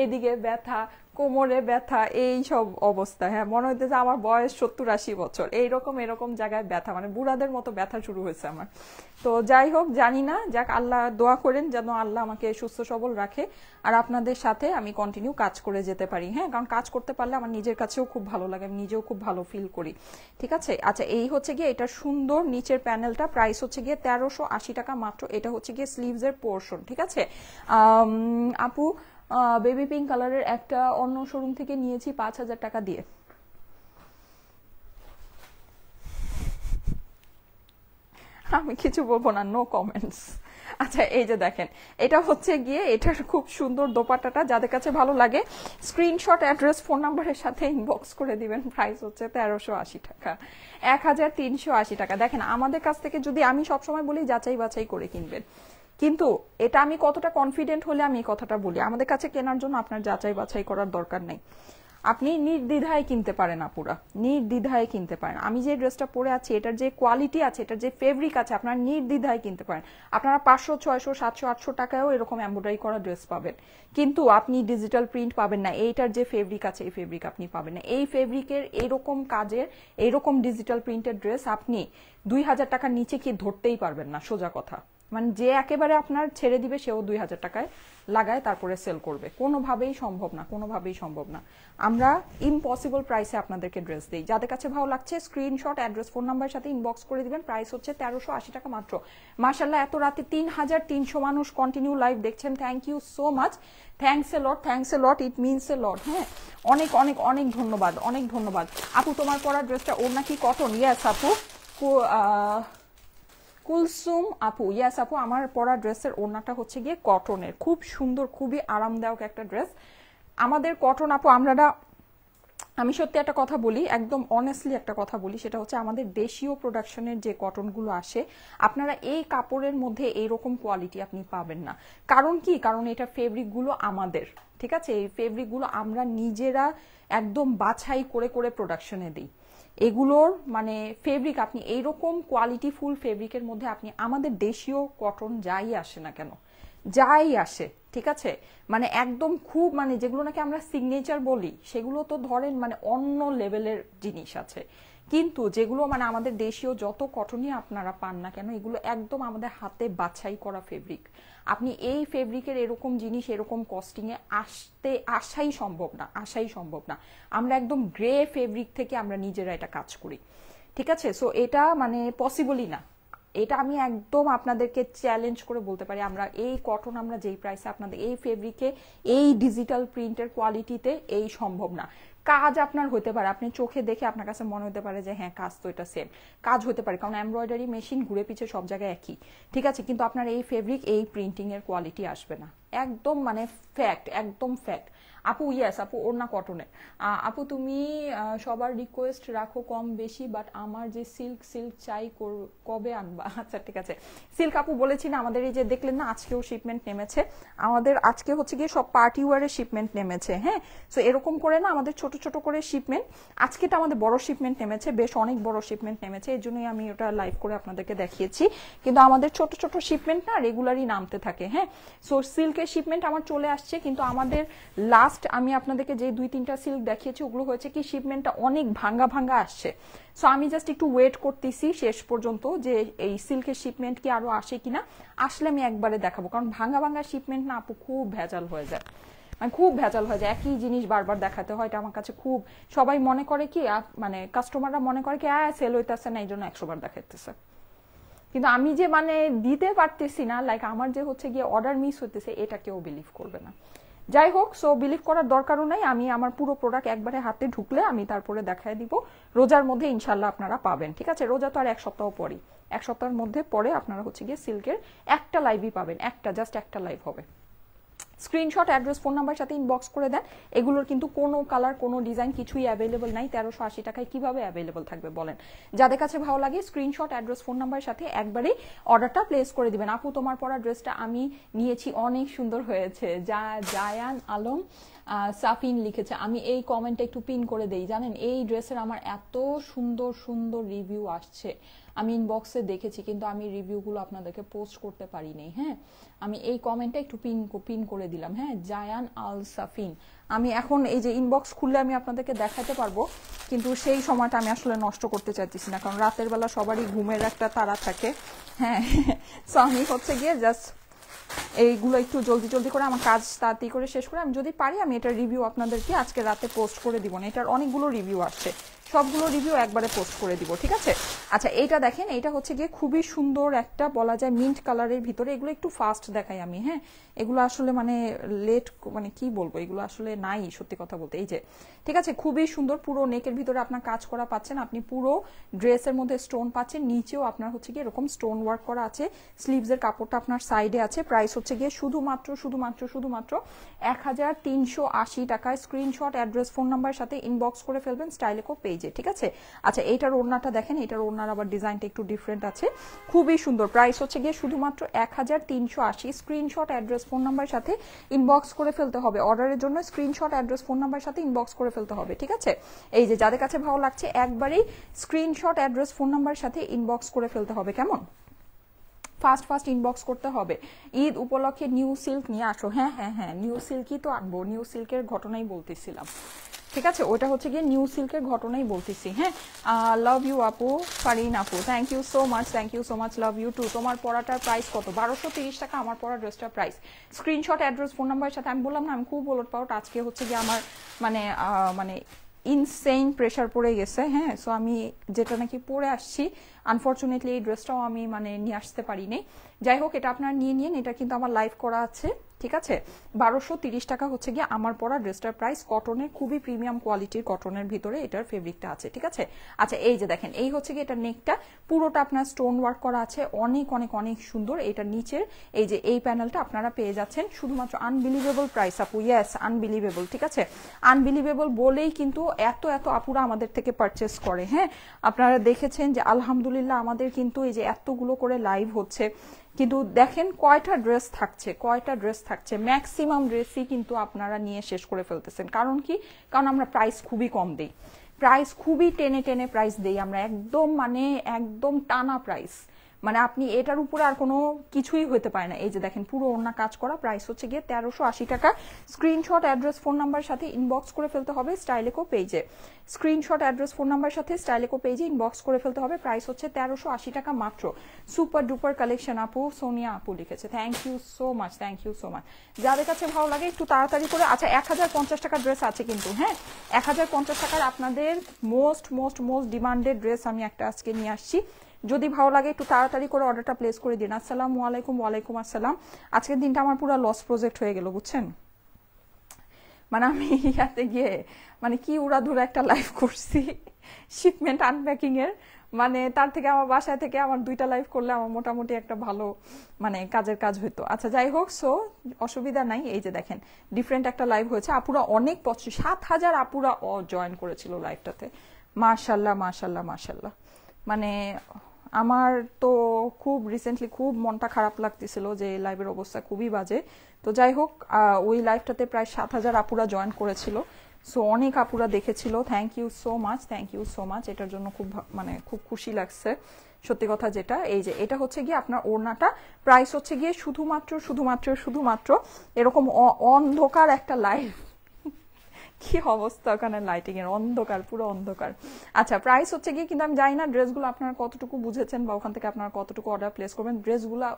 এদিকে ব্যথা, কোমরে ব্যথা, এই সব অবস্থা। হ্যাঁ, মনে হইতেছে আমার বয়স 70-80 বছর, এরকম জায়গায় ব্যথা, মানে বুড়াদের মতো ব্যথা শুরু হয়েছে আমার। তো যাই হোক, জানি না, যাক, আল্লাহ দোয়া করেন যেন আল্লাহ আমাকে সুস্থ সবল রাখে আর আপনাদের সাথে আমি কন্টিনিউ কাজ করে যেতে পারি, হ্যাঁ। কারণ কাজ করতে পারলে আমার নিজের কাছেও খুব ভালো লাগে, আমি নিজেও খুব ভালো ফিল করি, ঠিক আছে। আচ্ছা এই হচ্ছে গিয়ে এটা সুন্দর নিচের প্যানেলটা। প্রাইস হচ্ছে গিয়ে 1380 টাকা মাত্র। এটা হচ্ছে গিয়ে স্লিভসের পোর্শন, ঠিক আছে। আপু বেবি পিঙ্ক কালারের একটা অন্য শোরুম থেকে নিয়েছি 5000 টাকা দিয়ে। আমি কিছু বলবো না, নো কমেন্টস। আচ্ছা এই যে দেখেন, এটা হচ্ছে গিয়ে এটার খুব সুন্দর দোপাট্টাটা। যাদের কাছে ভালো লাগে স্ক্রিনশট, অ্যাড্রেস, ফোন নাম্বারের সাথে ইনবক্স করে দিবেন। প্রাইস হচ্ছে 1380 টাকা, 1380 টাকা। দেখেন আমাদের কাছ থেকে যদি, আমি সবসময় বলি যাচাই বাছাই করে কিনবেন, কিন্তু এটা আমি কতটা কনফিডেন্ট হলে আমি এই কথাটা বলি, আমাদের কাছে কেনার জন্য আপনার যাচাই বাছাই করার দরকার নেই। আপনি নির্দ্বিধায় কিনতে পারেন আপুরা, নির্দ্বিধায় কিনতে পারেন। আমি যে ড্রেসটা পরে আছি এটার যে কোয়ালিটি আছে, এটার যে ফেব্রিক আছে, আপনারা নির্দ্বিধায় কিনতে পারেন। আপনারা 500, 600, 700, 800 টাকায়ও এরকম এমব্রয়ডারি করা ড্রেস পাবেন, কিন্তু আপনি ডিজিটাল প্রিন্ট পাবেন না। এইটার যে ফেব্রিক আছে এই ফেব্রিক আপনি পাবেন না। এই ফেব্রিকের এইরকম কাজের এইরকম ডিজিটাল প্রিন্টের ড্রেস আপনি 2000 টাকার নিচে কি ধরতেই পারবেন না, সোজা কথা। মানে যে একেবারে আপনার ছেড়ে দিবে সেও 2000 টাকায় লাগায় তারপরে সেল করবে, কোনোভাবেই সম্ভব না, কোনোভাবেই সম্ভব না। আমরা ইম্পসিবল প্রাইসে আপনাদেরকে ড্রেস দিই। যাদের কাছে ভালো লাগছে স্ক্রিনশট, অ্যাড্রেস, ফোন নাম্বারের সাথে ইনবক্স করে দিবেন। প্রাইস হচ্ছে 1380 টাকা মাত্র। মাশাআল্লাহ, এত রাতে 3300 মানুষ কন্টিনিউ লাইভ দেখছেন, thank you so much, thanks a lot, thanks a lot, it means a lot. হ্যাঁ, অনেক অনেক অনেক ধন্যবাদ, অনেক ধন্যবাদ। আপু তোমার পরা ড্রেসটা ওর নাকি কটন? ইয়েস আপু, কুলসুম আপু, ইয়াস আপু, আমার পরা ড্রেসের ওড়নাটা হচ্ছে গিয়ে কটনের, খুব সুন্দর, খুবই আরামদায়ক একটা ড্রেস। আমাদের কটন আপু, আমি সত্যি একটা কথা বলি, একদম অনেস্টলি একটা কথা বলি, সেটা হচ্ছে আমাদের দেশীয় প্রোডাকশনের যে কটনগুলো আসে, আপনারা এই কাপড়ের মধ্যে এইরকম কোয়ালিটি আপনি পাবেন না। কারণ কি? কারণ এটা ফেব্রিকগুলো আমাদের, ঠিক আছে। এই ফেব্রিকগুলো আমরা নিজেরা একদম বাছাই করে করে প্রোডাকশনে দিই। এগুলোর মানে ফেব্রিক আপনি এইরকম কোয়ালিটিফুল ফেব্রিকের মধ্যে আপনি আমাদের দেশীয় কটন যাই আসে না কেন, যাই আসে, ঠিক আছে, মানে একদম খুব, মানে যেগুলো নাকি আমরা সিগনেচার বলি সেগুলো তো ধরেন মানে অন্য লেভেলের জিনিস আছে, কিন্তু যেগুলো মানে আমাদের দেশীয় যত কটনই আপনারা পান না কেন, এগুলো একদম আমাদের হাতে বাছাই করা ফেব্রিক। আপনি এই ফেব্রিকের এরকম জিনিস এরকম কস্টিংয়ে আসাই সম্ভব না, আসাই সম্ভব না। আমরা একদম গ্রে ফেব্রিক থেকে আমরা নিজেরা এটা কাজ করি, ঠিক আছে। সো এটা মানে পসিবলই না, এটা আমি একদম আপনাদেরকে চ্যালেঞ্জ করে বলতে পারি। আমরা এই কটন আমরা যেই প্রাইসে আপনাদের এই ফেব্রিকে এই ডিজিটাল প্রিন্টের কোয়ালিটিতে এই সম্ভব না। কাজ আপনার হতে পারে, আপনি চোখে দেখে আপনার কাছে মনে হতে পারে যে হ্যাঁ কাজ তো এটা সেম, কাজ হতে পারে, কারণ এমব্রয়ডারি মেশিন ঘুরে পিছে সব জায়গায় একই, ঠিক আছে, কিন্তু আপনার এই ফেব্রিক এই প্রিন্টিং এর কোয়ালিটি আসবে না, একদম মানে ফ্যাক্ট, একদম ফ্যাক্ট। আপু ইয়েস আপু ওড়না কটনের। আপু তুমি সবার রিকোয়েস্ট রাখো কম বেশি, বাট আমার যে সিল্ক সিল্ক চাই কবে আনবা? আচ্ছা ঠিক আছে, সিল্ক আপু বলেছি না, আমাদের এই যে দেখলেন না আজকেও শিপমেন্ট নেমেছে, আমাদের আজকে হচ্ছে গিয়ে সব পার্টি ওয়ারের শিপমেন্ট নেমেছে, হ্যাঁ। সো এরকম করে না আমাদের ছোট ছোট করে শিপমেন্ট, আজকেটা আমাদের বড় শিপমেন্ট নেমেছে, বেশ অনেক বড় শিপমেন্ট নেমেছে, এই জন্যই আমি ওটা লাইভ করে আপনাদেরকে দেখিয়েছি, কিন্তু আমাদের ছোট ছোট শিপমেন্ট না রেগুলারই নামতে থাকে, হ্যাঁ। সো সিল্কের শিপমেন্ট আমার চলে আসছে, কিন্তু আমাদের লাস্ট আমি আপনাদেরকে যে 2-3টা সিল্ক দেখিয়েছি ওগুলো হয়েছে কি শিপমেন্টটা অনেক ভাঙ্গা ভাঙ্গা আসছে। সো আমি জাস্ট একটু ওয়েট করতেছি শেষ পর্যন্ত যে এই সিল্কের শিপমেন্ট কি আরো আসে কিনা, আসলে আমি একবারে দেখাবো, কারণ ভাঙ্গা ভাঙ্গা শিপমেন্ট না আপু খুব ভেজাল হয়ে যায়, মানে খুব ভেজাল হয়ে যায়, একই জিনিস বারবার দেখাতে হয়, এটা আমার কাছে খুব, সবাই মনে করে কি মানে কাস্টমাররা মনে করে কি সেল হইতেছে না এই জন্য 100 বার দেখাইতেছে, কিন্তু আমি যে মানে দিতে পারতেছি না, লাইক আমার যে হচ্ছে গিয়ে অর্ডার মিস হইতেছে, এটা কেউ বিলিভ করবে না। যাই হোক, সো বিলিভ করার দরকারও নাই, আমি আমার পুরো প্রোডাক্ট একবারে হাতে ঢুকলে আমি তারপরে দেখায় দিব, রোজার মধ্যে ইনশাল্লাহ আপনারা পাবেন, ঠিক আছে, রোজা তো আর 1 সপ্তাহ পরই, 1 সপ্তাহের মধ্যে পরে আপনারা হচ্ছে গিয়ে সিল্কের একটা লাইভই পাবেন, একটা জাস্ট একটা লাইভ হবে। স্ক্রিনশট অ্যাড্রেস ফোন নাম্বার সাথে ইনবক্স করে দেন, এগুলোর কিন্তু কোনো কালার কোনো ডিজাইন কিছুই অ্যাভেলেবল নাই, 1380 টাকায় কিভাবে অ্যাভেলেবল থাকবে বলেন? যাদের কাছে ভালো লাগে স্ক্রিনশট অ্যাড্রেস ফোন নাম্বার সাথে একবারে অর্ডারটা প্লেস করে দিবেন। আপু তোমার পরা ড্রেসটা আমি নিয়েছি, অনেক সুন্দর হয়েছে, জায়ান আলম সাফিন লিখেছে, আমি এই কমেন্টটা একটু পিন করে দেই, জানেন এই ড্রেসের আমার এত সুন্দর সুন্দর রিভিউ আসছে, আমি ইনবক্সে দেখেছি, কিন্তু আমি রিভিউগুলো আপনাদেরকে পোস্ট করতে পারিনি, হ্যাঁ, আমি এই কমেন্টটা একটু পিন করে দিলাম, হ্যাঁ, জায়ান আল সাফিন। আমি এখন এই যে ইনবক্স খুললে আমি আপনাদেরকে দেখাতে পারবো, কিন্তু সেই সময়টা আমি আসলে নষ্ট করতে চাইতেছি না, কারণ রাতের বেলা সবারই ঘুমের একটা তাড়া থাকে, হ্যাঁ। সো আমি হচ্ছে গিয়ে জাস্ট এইগুলো একটু জলদি জলদি করে আমার কাজ তাড়াতাড়ি করে শেষ করে আমি যদি পারি আমি এটার রিভিউ আপনাদেরকে আজকে রাতে পোস্ট করে দিব না, এটার অনেকগুলো রিভিউ আসছে, সবগুলো রিভিউ একবারে পোস্ট করে দিব, ঠিক আছে। আচ্ছা এইটা দেখেন, এইটা হচ্ছে গিয়ে খুবই সুন্দর একটা বলা যায় মিন্ট কালারের ভিতরে, এগুলো একটু ফাস্ট দেখাই আমি, হ্যাঁ, এগুলো আসলে মানে লেট, মানে কি বলবো, এগুলো আসলে নাই সত্যি কথা বলতে, এই যে ঠিক আছে, খুবই সুন্দর, পুরো নেকের ভিতরে আপনার কাজ করা পাচ্ছেন, আপনি পুরো ড্রেসের মধ্যে স্টোন পাচ্ছেন, নিচেও আপনার হচ্ছে গিয়ে এরকম স্টোন ওয়ার্ক করা আছে, স্লিভস এর কাপড়টা আপনার সাইডে আছে, প্রাইস হচ্ছে গিয়ে শুধুমাত্র 1380 টাকায়। স্ক্রিনশট অ্যাড্রেস ফোন নাম্বার সাথে ইনবক্স করে ফেলবেন স্টাইলেকো পেজে, ঠিক আছে। আচ্ছা এইটার ওড়নাটা দেখেন, এটার ওড়নার আবার ডিজাইনটা একটু ডিফারেন্ট আছে, খুবই সুন্দর, প্রাইস হচ্ছে গিয়ে শুধুমাত্র 1380। স্ক্রিনশট অ্যাড্রেস ফোন নাম্বার সাথে ইনবক্স করে ফেলতে হবে, অর্ডারের জন্য স্ক্রিনশট অ্যাড্রেস ফোন নাম্বার সাথে ইনবক্স করে ফেলতে হবে, ঠিক আছে। এই যে যাদের কাছে ভালো লাগছে একবারেই স্ক্রিনশট অ্যাড্রেস ফোন নাম্বার সাথে ইনবক্স করে ফেলতে হবে, কেমন, ফাস্ট ফাস্ট ইনবক্স করতে হবে। ঈদ উপলক্ষে নিউ সিল্ক নিয়ে আসো, হ্যাঁ হ্যাঁ হ্যাঁ, নিউ সিল্কই তো আনবো, নিউ সিল্কের ঘটনাই বলতেছিলাম, ঠিক আছে, ওটা হচ্ছে গিয়ে নিউ সিল্কের ঘটনাই বলতেছি, হ্যাঁ। লাভ ইউ আপু, ফারিন আপু, thank you so much, love you too. তোমার পড়াটার প্রাইস কত? 1230 টাকা আমার পড়া ড্রেসটার প্রাইস। স্ক্রিনশট অ্যাড্রেস ফোন নাম্বারের সাথে, আমি বললাম না আমি খুব ওলট পালট, আজকে হচ্ছে গিয়ে আমার মানে ইনসেইন প্রেশার পড়ে গেছে, হ্যাঁ। সো আমি যেটা নাকি পরে আসছি, আনফর্চুনেটলি এই ড্রেসটাও আমি মানে নিয়ে আসতে পারিনি, যাই হোক এটা আপনারা নিয়ে নিন, এটা কিন্তু আমার লাইভ করা আছে, ঠিক আছে। 1230 টাকা হচ্ছে গিয়ে আমার পরা ড্রেসটার প্রাইস, কটনের খুবই প্রিমিয়াম কোয়ালিটির কটনের ভিতরে এটার ফেব্রিকটা আছে, ঠিক আছে। আচ্ছা এই যে দেখেন, এই হচ্ছে গিয়ে এটার নেকটা পুরোটা আপনার স্টোন ওয়ার্ক করা আছে, অনেক অনেক অনেক সুন্দর, এটার নিচের এই যে এই প্যানেলটা আপনারা পেয়ে যাচ্ছেন শুধুমাত্র আনবিলিভেবল প্রাইস আপু, ইয়েস আনবিলিভেবল, ঠিক আছে, আনবিলিভেবল বলেই কিন্তু এত এত আপুরা আমাদের থেকে পারচেস করে, হ্যাঁ। আপনারা দেখেছেন যে আলহামদুলিল্লাহ আমাদের কিন্তু এই যে এতগুলো করে লাইভ হচ্ছে, কিন্তু দেখেন কয়টা ড্রেস থাকছে, ম্যাক্সিমাম ড্রেসই কিন্তু আপনারা নিয়ে শেষ করে ফেলতেছেন, কারণ কি, কারণ আমরা প্রাইস খুবই কম দেই, প্রাইস খুবই টেনে টেনে প্রাইস দেই আমরা, একদম মানে একদম টানা প্রাইস, মানে আপনি এটার উপরে আর কোনো কিছুই হতে পারে না। এই যে দেখেন পুরো ওড়না কাজ করা, প্রাইস হচ্ছে গিয়ে 1380 টাকা। স্ক্রিনশট অ্যাড্রেস ফোন নাম্বার সাথে ইনবক্স করে ফেলতে হবে স্টাইলেকো পেজে, স্ক্রিনশট অ্যাড্রেস ফোন নাম্বার সাথে স্টাইলেকো পেজে ইনবক্স করে ফেলতে হবে, প্রাইস হচ্ছে 1380 টাকা মাত্র। সুপার ডুপার কালেকশন আপু, সোনিয়া আপু লিখেছে, থ্যাংক ইউ সো মাচ, যাদের কাছে ভালো লাগে একটু তাড়াতাড়ি করে। আচ্ছা 1050 টাকার ড্রেস আছে কিন্তু, হ্যাঁ 1050 টাকার আপনাদের মোস্ট ডিমান্ডেড ড্রেস আমি একটা আজকে নিয়ে আসছি, যদি ভালো লাগে একটু তাড়াতাড়ি করে অর্ডারটা প্লেস করে দিন। আসসালামু আলাইকুম। ওয়ালাইকুম আসসালাম। আজকের দিনটা আমার পুরো লস প্রজেক্ট হয়ে গেল বুঝছেন, মানে আমি ইয়াতে গিয়ে মানে কি উড়াধুরা একটা লাইভ করছি শিপমেন্ট আনপ্যাকিং এর, মানে তার থেকে আমার বাসায় থেকে আমার 2টা লাইভ করলে আমার মোটামুটি একটা ভালো মানে কাজের কাজ হইতো। আচ্ছা যাই হোক, সো অসুবিধা নাই। এই যে দেখেন ডিফারেন্ট একটা লাইভ হয়েছে, আপুরা অনেক 7,000 আপুরা জয়েন করেছিল লাইভটাতে। মাশাল্লাহ মাশাল্লাহ মাশাল্লাহ। মানে আমার তো খুব রিসেন্টলি খুব মনটা খারাপ লাগতেছিল যে লাইভের অবস্থা খুবই বাজে। তো যাই হোক, ওই লাইভটাতে প্রায় 7,000 আপুরা জয়েন করেছিল, সো অনেক আপুরা দেখেছিল। Thank you so much, thank you so much. এটার জন্য খুব মানে খুব খুশি লাগছে সত্যি কথা যেটা। এই যে এটা হচ্ছে গিয়ে আপনার ওড়নাটা, প্রাইস হচ্ছে গিয়ে শুধুমাত্র শুধুমাত্র শুধুমাত্র এরকম অন্ধকার একটা লাইভ কি অবস্থা ওখানে লাইটিং এর, অন্ধকার পুরো অন্ধকার। আচ্ছা প্রাইস হচ্ছে গিয়ে, কিন্তু আমি জানি না ড্রেসগুলো আপনারা কতটুকু বুঝেছেন বা ওখান থেকে আপনারা কতটুকু অর্ডার প্লেস করবেন। ড্রেসগুলো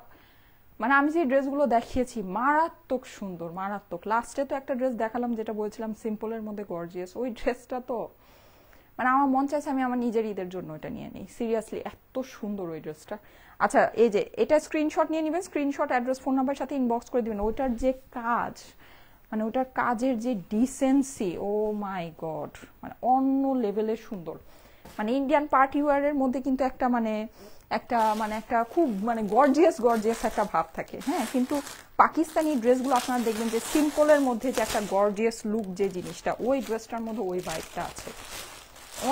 মানে আমি যে ড্রেসগুলো দেখিয়েছি মারাত্মক সুন্দর, মারাত্মক। লাস্টে তো একটা ড্রেস দেখালাম যেটা বলছিলাম সিম্পলের মধ্যে গর্জিয়াস, ওই ড্রেসটা তো মানে আমার মন চাইছে আমি আমার নিজের ঈদের জন্য এটা নিয়ে নিই, সিরিয়াসলি এত সুন্দর ওই ড্রেসটা। আচ্ছা এই যে এটা স্ক্রিনশট নিয়ে নেবেন, স্ক্রিনশট অ্যাড্রেস ফোন নাম্বার সাথে ইনবক্স করে দিবেন। ওইটার যে কাজ, মানে ওটার কাজের যে ডিসেন্সি, ও মাই গড, মানে অন্য লেভেলের সুন্দর। মানে ইন্ডিয়ান পার্টি ওয়ারের মধ্যে কিন্তু একটা মানে একটা খুব মানে গর্জিয়াস গর্জিয়াস একটা ভাব থাকে, হ্যাঁ। কিন্তু পাকিস্তানি ড্রেসগুলো আপনারা দেখবেন যে সিম্পলের মধ্যে যে একটা গর্জিয়াস লুক যে জিনিসটা, ওই ড্রেসটার মধ্যে ওই ভাইবটা আছে।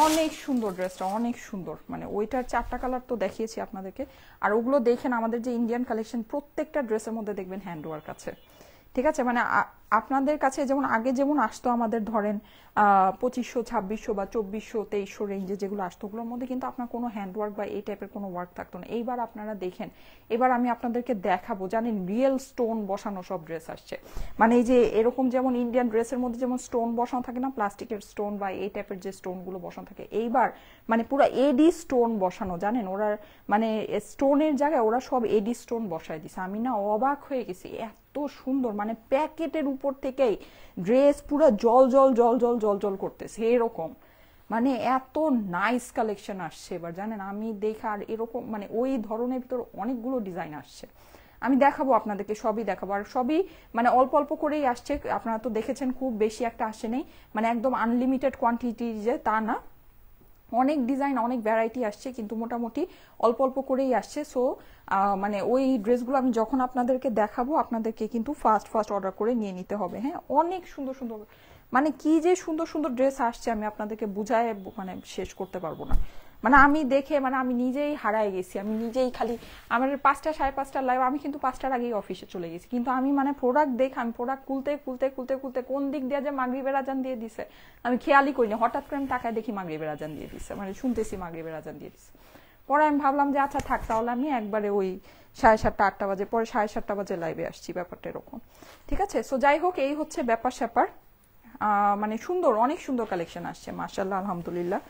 অনেক সুন্দর ড্রেসটা, অনেক সুন্দর। মানে ওইটার 4টা কালার তো দেখিয়েছি আপনাদেরকে। আর ওগুলো দেখেন আমাদের যে ইন্ডিয়ান কালেকশন প্রত্যেকটা ড্রেসের মধ্যে দেখবেন হ্যান্ডওয়ার্ক আছে, ঠিক আছে। মানে আপনাদের কাছে যেমন আগে যেমন আসতো আমাদের ধরেন 2500, 2600 বা 2400, 2300 রেঞ্জে যেগুলো আসতো, ওগুলোর মধ্যে কিন্তু আপনার কোনো হ্যান্ডওয়ার্ক বা এই টাইপের কোনো ওয়ার্ক থাকতো না। এইবার আপনারা দেখেন, এবার আমি আপনাদেরকে দেখাবো, জানেন রিয়েল স্টোন বসানো সব ড্রেস আসছে। মানে এই যে এরকম যেমন ইন্ডিয়ান ড্রেসের মধ্যে যেমন স্টোন বসানো থাকে না, প্লাস্টিকের স্টোন বা এই টাইপের যে স্টোনগুলো বসানো থাকে, এইবার মানে পুরো এডি স্টোন বসানো, জানেন ওরা মানে স্টোনের জায়গায় ওরা সব এডি স্টোন বসায় দিছে। আমি না অবাক হয়ে গেছি, এত সুন্দর। মানে প্যাকেটের উপর থেকেই ড্রেস পুরো জল জল জল জল জল জল করতেছে এরকম, মানে এত নাইস কালেকশন আসছে এবার, জানেন আমি দেখা আর এরকম মানে ওই ধরনের ভিতর অনেকগুলো ডিজাইন আসছে। আমি দেখাবো আপনাদেরকে, সবই দেখাবো। আর সবই মানে অল্প অল্প করেই আসছে, আপনারা তো দেখেছেন খুব বেশি একটা আসে নেই, মানে একদম আনলিমিটেড কোয়ান্টিটি যে তা না, অনেক ডিজাইন অনেক ভ্যারাইটি আসছে, কিন্তু মোটামুটি অল্প অল্প করেই আসছে। সো মানে ওই ড্রেসগুলো আমি যখন আপনাদেরকে দেখাবো, আপনাদেরকে কিন্তু ফার্স্ট ফার্স্ট অর্ডার করে নিয়ে নিতে হবে, হ্যাঁ। অনেক সুন্দর সুন্দর, মানে কি যে সুন্দর সুন্দর ড্রেস আসছে আমি আপনাদেরকে বুঝায় মানে শেষ করতে পারবো না। মানে আমি দেখে মানে আমি নিজেই হারায় গেছি, আমি নিজেই খালি আমার 5টা 5:30 লাইভ, আমি কিন্তু 5টার আগেই অফিসে চলে গেছি, কিন্তু আমি মানে প্রোডাক্ট দেখে আমি প্রোডাক্ট খুলতে খুলতে খুলতে খুলতে কোন দিক দিয়ে যে মাগরিবের আজান দিয়ে দিছে আমি খেয়ালই করিনি। হঠাৎ করে আমি তাকায় দেখি মাগরিবের আজান দিয়ে দিছে, মানে শুনতেছি মাগরিবের আজান দিয়ে দিছে। পরে আমি ভাবলাম যে আচ্ছা থাক, তাহলে আমি একবারে ওই 7:30 8টা বাজে, পরে 7:30 বাজে লাইভে আসছি, ব্যাপারটা এরকম, ঠিক আছে। সো যাই হোক, এই হচ্ছে ব্যাপার স্যাপার। মানে সুন্দর, অনেক সুন্দর কালেকশন আসছে মাশাআল্লাহ, আলহামদুলিল্লাহ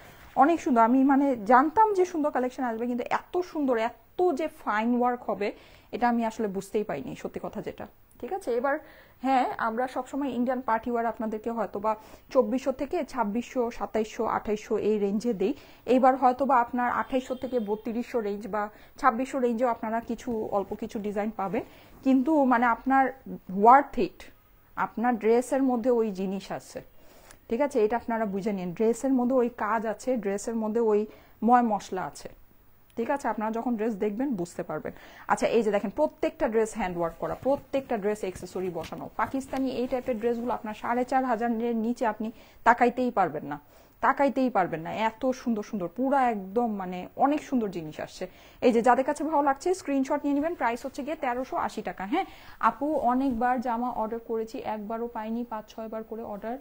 অনেক সুন্দর। আমি মানে জানতাম যে সুন্দর কালেকশন আসবে, কিন্তু এত সুন্দর, এত যে ফাইন ওয়ার্ক হবে এটা আমি আসলে বুঝতেই পাইনি, সত্যি কথা যেটা, ঠিক আছে। এবার হ্যাঁ, আমরা সবসময় ইন্ডিয়ান পার্টি ওয়ার আপনাদেরকে হয়তো বা 2400 থেকে 2600, 2700, 2800 এই রেঞ্জে দেই। এইবার হয়তো বা আপনার 2800 থেকে 3200 রেঞ্জ বা 2600 রেঞ্জেও আপনারা কিছু অল্প কিছু ডিজাইন পাবেন, কিন্তু মানে আপনার ওয়ার্থ ইট, আপনার ড্রেসের মধ্যে ওই জিনিস আছে, ঠিক আছে। এটা আপনারা বুঝে নিন, ড্রেসের মধ্যে ওই কাজ আছে, ড্রেসের মধ্যে ওই ময় মশলা আছে, ঠিক আছে। আপনারা যখন ড্রেস দেখবেন বুঝতে পারবেন। আচ্ছা এই যে দেখেন প্রত্যেকটা ড্রেস হ্যান্ডওয়ার্ক করা, প্রত্যেকটা ড্রেস এক্সেসরি বসানো। পাকিস্তানি এই টাইপের ড্রেসগুলো আপনার 4500 নিচে আপনি তাকাইতেই পারবেন না, তাকাইতেই পারবেন না, এত সুন্দর সুন্দর পুরা একদম মানে অনেক সুন্দর জিনিস আসছে। এই যে যাদের কাছে ভালো লাগছে স্ক্রিনশট নিয়ে নেবেন। প্রাইস হচ্ছে গিয়ে 1380 টাকা। হ্যাঁ আপু, অনেকবার জামা অর্ডার করেছি, একবারও পাইনি, 5-6 বার করে অর্ডার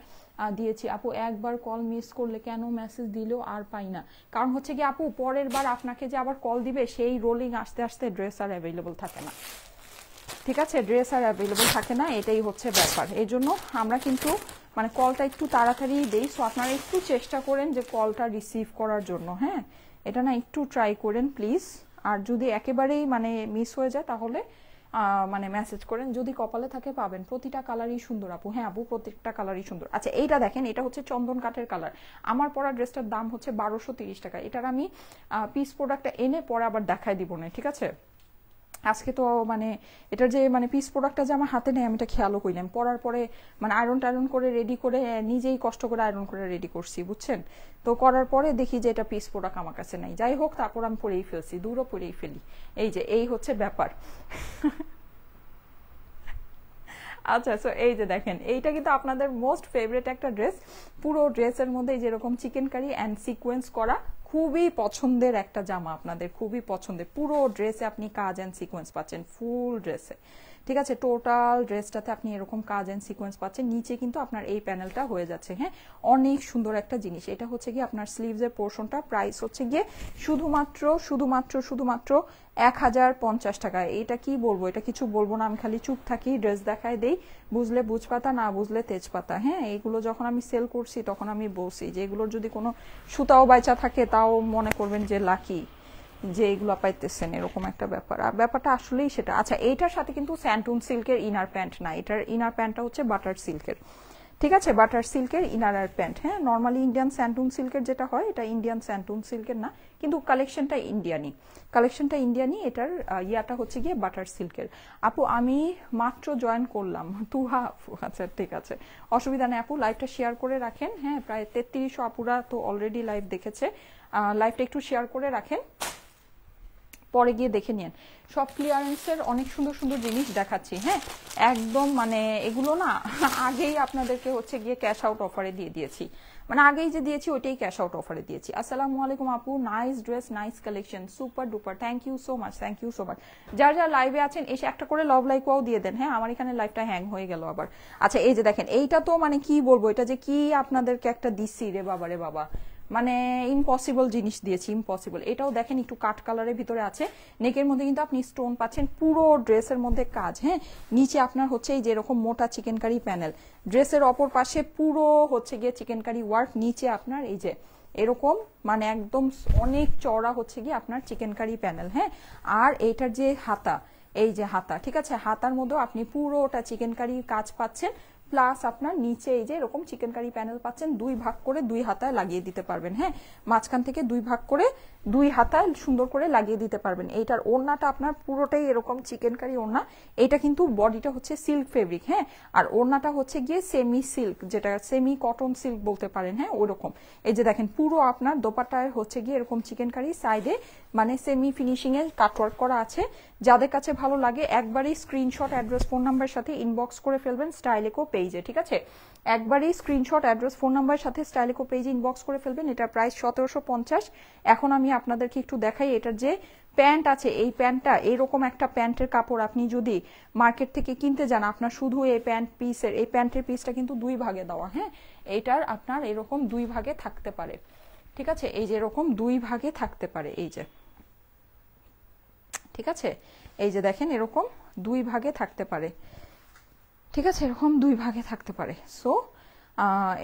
দিয়েছি আপু, একবার কল মিস করলে কেন মেসেজ দিলেও আর পাই না? কারণ হচ্ছে কি আপু, পরের বার আপনাকে যে আবার কল দিবে সেই রোলিং আসতে আসতে ড্রেস আর অ্যাভেলেবল থাকে না, ঠিক আছে। ড্রেস আর অ্যাভেলেবল থাকে না, এটাই হচ্ছে ব্যাপার। এই জন্য আমরা কিন্তু মানে কলটা একটু তাড়াতাড়ি দেই। সো আপনারা একটু চেষ্টা করেন যে কলটা রিসিভ করার জন্য, হ্যাঁ এটা না একটু ট্রাই করেন প্লিজ। আর যদি একেবারেই মানে মিস হয়ে যায় তাহলে মানে মেসেজ করেন, যদি কপালে থাকে পাবেন। প্রতিটা কালারই সুন্দর আপু। হ্যাঁ আপু, প্রত্যেকটা কালারই সুন্দর। আচ্ছা এইটা দেখেন, এটা হচ্ছে চন্দন কাঠের কালার। আমার পরা ড্রেসটার দাম হচ্ছে 1230 টাকা। এটার আমি পিস প্রোডাক্টটা এনে পরে আবার দেখাই দিব না, ঠিক আছে। আজকে তো মানে এটার যে মানে পিস প্রোডাক্টটা যে আমার হাতে নেই আমি এটা খেয়ালও করিলাম, পরার পরে মানে আয়রন টায়রন করে রেডি করে নিজেই কষ্ট করে আয়রন করে রেডি করছি বুঝছেন। তো করার পরে দেখি যে এটা পিস প্রোডাক্ট আমার কাছে নাই, যাই হোক তারপর আমি পরেই ফেলছি, দূরও পরেই ফেলি। এই যে এই হচ্ছে ব্যাপার। আচ্ছা, সো এই যে দেখেন এইটা কিন্তু আপনাদের মোস্ট ফেভারিট একটা ড্রেস। পুরো ড্রেসের মধ্যে যেরকম চিকেন কারি অ্যান্ড সিকোয়েন্স করা, খুবই পছন্দের একটা জামা আপনাদের, খুবই পছন্দের। পুরো ড্রেসে আপনি কাজ অ্যান্ড সিকোয়েন্স পাচ্ছেন, ফুল ড্রেসে, ঠিক আছে। টোটাল ড্রেসটাতে আপনি এরকম কাজ অ্যান্ড সিকোয়েন্স পাচ্ছেন। নিচে কিন্তু আপনার এই প্যানেলটা হয়ে যাচ্ছে, হ্যাঁ অনেক সুন্দর একটা জিনিস। এটা হচ্ছে গিয়ে আপনার স্লিভসের পোর্শনটা, প্রাইস হচ্ছে গিয়ে শুধুমাত্র শুধুমাত্র শুধুমাত্র 1050 টাকা। এটা কি বলবো, এটা কিছু বলবো না, আমি খালি চুপ থাকি, ড্রেস দেখাই দেই, বুঝলে বুঝপাতা, না বুঝলে তেজপাতা। হ্যাঁ এইগুলো যখন আমি সেল করছি তখন আমি বলছি যে এগুলোর যদি কোনো সুতাও বাইচা থাকে তাও মনে করবেন যে লাকি যে এগুলো পাইতেছেন, এরকম একটা ব্যাপার। আর ব্যাপারটা আসলেই সেটা। আচ্ছা এইটার সাথে কিন্তু স্যান্টুন সিল্কের ইনার প্যান্ট না, এটার ইনার প্যান্টটা হচ্ছে বাটার সিল্কের, ঠিক আছে, বাটার সিল্কের ইনার আর প্যান্ট। হ্যাঁ নর্মালি ইন্ডিয়ান স্যান্টুন সিল্কের যেটা হয় এটা ইন্ডিয়ান স্যান্টুন সিল্কের না, কিন্তু কালেকশনটা ইন্ডিয়ানি, কালেকশনটা ইন্ডিয়ানি। এটার ইয়াটা হচ্ছে গিয়ে বাটার সিল্কের। আপু আমি মাত্র জয়েন করলাম, তুহা আপু, আচ্ছা ঠিক আছে, অসুবিধা নেই আপু, লাইভটা শেয়ার করে রাখেন। হ্যাঁ প্রায় 3300 আপুরা তো অলরেডি লাইভ দেখেছে, লাইভটা একটু শেয়ার করে রাখেন, পরে গিয়ে দেখে নিন। সব ক্লিয়ারেন্সের অনেক সুন্দর সুন্দর জিনিস দেখাচ্ছি, হ্যাঁ একদম মানে এগুলো না আগেই আপনাদেরকে হচ্ছে গিয়ে ক্যাশ আউট অফারে দিয়ে দিয়েছি, মানে আগেই যে দিয়েছি ওইটাই ক্যাশ আউট অফারে দিয়েছি। আসসালামু আলাইকুম আপু, nice dress, nice collection, super duper, thank you so much, thank you so much. যার যার লাইভে আছেন এসে একটা করে লাভ লাইকও দিয়ে দেন। হ্যাঁ আমার এখানে লাইভটা হ্যাং হয়ে গেল আবার। আচ্ছা এই যে দেখেন এইটা তো মানে কি বলবো, এটা যে কি আপনাদেরকে একটা দিচ্ছি রে বাবা রে বাবা, মানে ইম্পসিবল জিনিস দিয়েছি, ইম্পসিবল। এটাও দেখেন একটু কাট কালারের ভিতরে আছে, নেকের মধ্যে কিন্তু আপনি স্টোন পাচ্ছেন, পুরো ড্রেসের মধ্যে কাজ। হ্যাঁ নিচে আপনার হচ্ছে এই যেরকম মোটা চিকেন কারি প্যানেল, ড্রেসের অপর পাশে পুরো হচ্ছে গিয়ে চিকেন কারি ওয়ার্ক, নিচে আপনার এই যে এরকম মানে একদম অনেক চওড়া হচ্ছে গিয়ে আপনার চিকেন কারি প্যানেল। হ্যাঁ আর এইটার যে হাতা, এই যে হাতা, ঠিক আছে, হাতার মধ্যেও আপনি পুরোটা চিকেন কারি কাজ পাচ্ছেন, প্লাস আপনার নিচে এই যে এরকম চিকেন কারি প্যানেল পাচ্ছেন, দুই ভাগ করে দুই হাতায় লাগিয়ে দিতে পারবেন। হ্যাঁ মাঝখান থেকে দুই ভাগ করে দুই হাতায় সুন্দর করে লাগিয়ে দিতে পারবেন। এইটার ওড়নাটা আপনার পুরোটাই এরকম চিকেন কারি ওড়না, এটা কিন্তু বডিটা হচ্ছে সিল্ক ফেব্রিক। হ্যাঁ আর ওড়নাটা হচ্ছে গিয়ে সেমি সিল্ক, যেটা সেমি কটন সিল্ক বলতে পারেন। হ্যাঁ ওরকম এই যে দেখেন পুরো আপনার দোপাট্টায় হচ্ছে গিয়ে এরকম চিকেন কারি, সাইডে মানে সেমি ফিনিশিং এ কাটওয়ার্ক করা আছে। যাদের কাছে ভালো লাগে একবারই স্ক্রিনশট, অ্যাড্রেস, ফোন নাম্বারের সাথে ইনবক্স করে ফেলবেন স্টাইলেকো পেজে, ঠিক আছে, একবারই স্ক্রিনশট, অ্যাড্রেস, ফোন নাম্বারের সাথে স্টাইলেকো পেজে ইনবক্স করে ফেলবেন। এটা প্রাইস 1750। এখন আমি আপনাদেরকে একটু দেখাই এটার যে প্যান্ট আছে, এই প্যান্টটা এইরকম একটা প্যান্টের কাপড় আপনি যদি মার্কেট থেকে কিনতে যান, আপনার শুধু এই প্যান্ট পিসের, এই প্যান্টের পিসটা কিন্তু দুই ভাগে দেওয়া। হ্যাঁ এইটার আপনার এরকম দুই ভাগে থাকতে পারে, ঠিক আছে, এই যে এরকম দুই ভাগে থাকতে পারে, এই যে ঠিক আছে, এই যে দেখেন এরকম দুই ভাগে থাকতে পারে, ঠিক আছে, এরকম দুই ভাগে থাকতে পারে। সো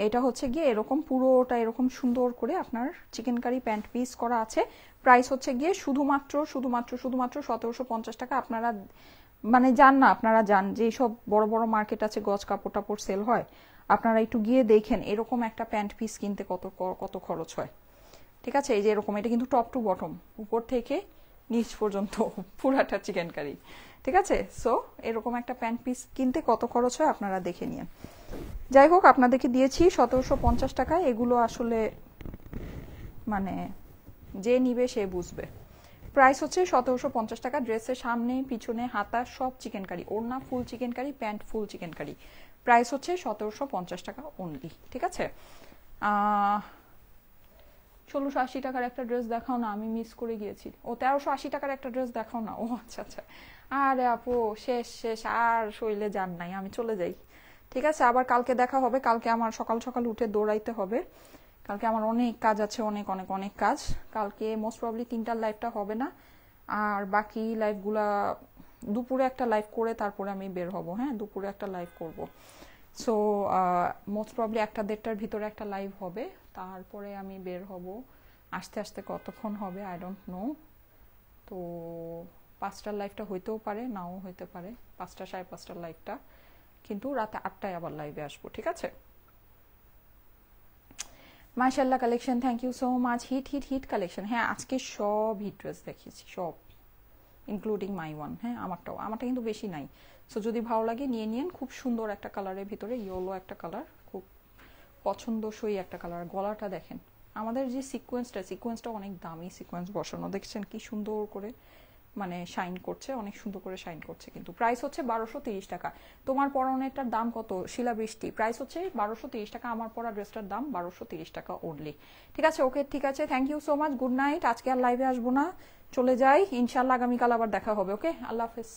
এটা হচ্ছে গিয়ে এরকম পুরোটা এরকম সুন্দর করে আপনার চিকেন কারি প্যান্ট পিস করা আছে। প্রাইস হচ্ছে গিয়ে শুধুমাত্র শুধুমাত্র শুধুমাত্র 1750 টাকা। আপনারা মানে যান না, আপনারা যান যে সব বড় বড় মার্কেট আছে গজ কাপড় টাপড় সেল হয়, আপনারা একটু গিয়ে দেখেন এরকম একটা প্যান্ট পিস কিনতে কত কত খরচ হয়, ঠিক আছে। এই যে এরকম, এটা কিন্তু টপ টু বটম, উপর থেকে নিচ পর্যন্ত পুরাটা চিকেন কারি, ঠিক আছে। সো এরকম একটা প্যান্ট পিস কিনতে কত খরচ হয় আপনারা দেখে নিন। যাই হোক আপনাদেরকে দিয়েছি 1750 টাকা। এগুলো আসলে মানে যে নিবে সে বুঝবে। প্রাইস হচ্ছে 1750 টাকা। ড্রেসের সামনে পিছনে হাতা সব চিকেন কারি, ওড়না full chikankari, pant full chikankari. Price হচ্ছে 1750 টাকা অনলি, ঠিক আছে। 1680 টাকার একটা ড্রেস দেখাও না, আমি মিস করে গিয়েছি। ও 1380 টাকার একটা ড্রেস দেখাও না। ও আচ্ছা আচ্ছা, আরে আপু শেষ শেষ, আর শৈলে যান নাই, আমি চলে যাই, ঠিক আছে। আবার কালকে দেখা হবে, কালকে আমার সকাল সকাল উঠে দৌড়াইতে হবে, কালকে আমার অনেক কাজ আছে, অনেক অনেক অনেক কাজ। কালকে মোস্ট প্রবলি 3টার লাইভটা হবে না, আর বাকি লাইভগুলা দুপুরে একটা লাইভ করে তারপরে আমি বের হব। হ্যাঁ দুপুরে একটা লাইভ করব। সো মোস্ট প্রবলি 1-1:30টার ভিতরে একটা লাইভ হবে, তারপরে আমি বের হব। আস্তে আস্তে কতক্ষণ হবে আই ডোন্ট নো। তো 5টার লাইভটা হইতেও পারে, নাও হইতে পারে, 5টা 5:30টার লাইভটা, কিন্তু রাতে 8টায় আবার লাইভে আসবো, ঠিক আছে। মাশাআল্লাহ collection, thank you so much. Hit hit hit collection. হ্যাঁ আজকে সব হিট ড্রেস দেখিয়েছি, সব ইনক্লুডিং মাই ওয়ান। হ্যাঁ, আমারটা কিন্তু বেশি নাই। সো যদি ভালো লাগে নিয়ে নিন। খুব সুন্দর একটা কালারের ভিতরে, ইয়েলো একটা কালার, খুব পছন্দসই একটা কালার। গলাটা দেখেন, আমাদের যে সিকোয়েন্সটা অনেক দামি সিকোয়েন্স বসানো, দেখছেন কি সুন্দর করে মানে শাইন করছে, অনেক সুন্দর করে শাইন করছে। কিন্তু প্রাইস হচ্ছে 1230 টাকা। তোমার পরনেরটার দাম কত শিলাবৃষ্টি? প্রাইস হচ্ছে 1230 টাকা, আমার পরা ড্রেসটার দাম 1230 টাকা অনলি। ঠিক আছে, ওকে, ঠিক আছে, thank you so much, good night. আজকে আর লাইভে আসবো না, চলে যাই, ইনশাল্লাহ আগামীকাল আবার দেখা হবে। ওকে, আল্লাহ হাফেজ।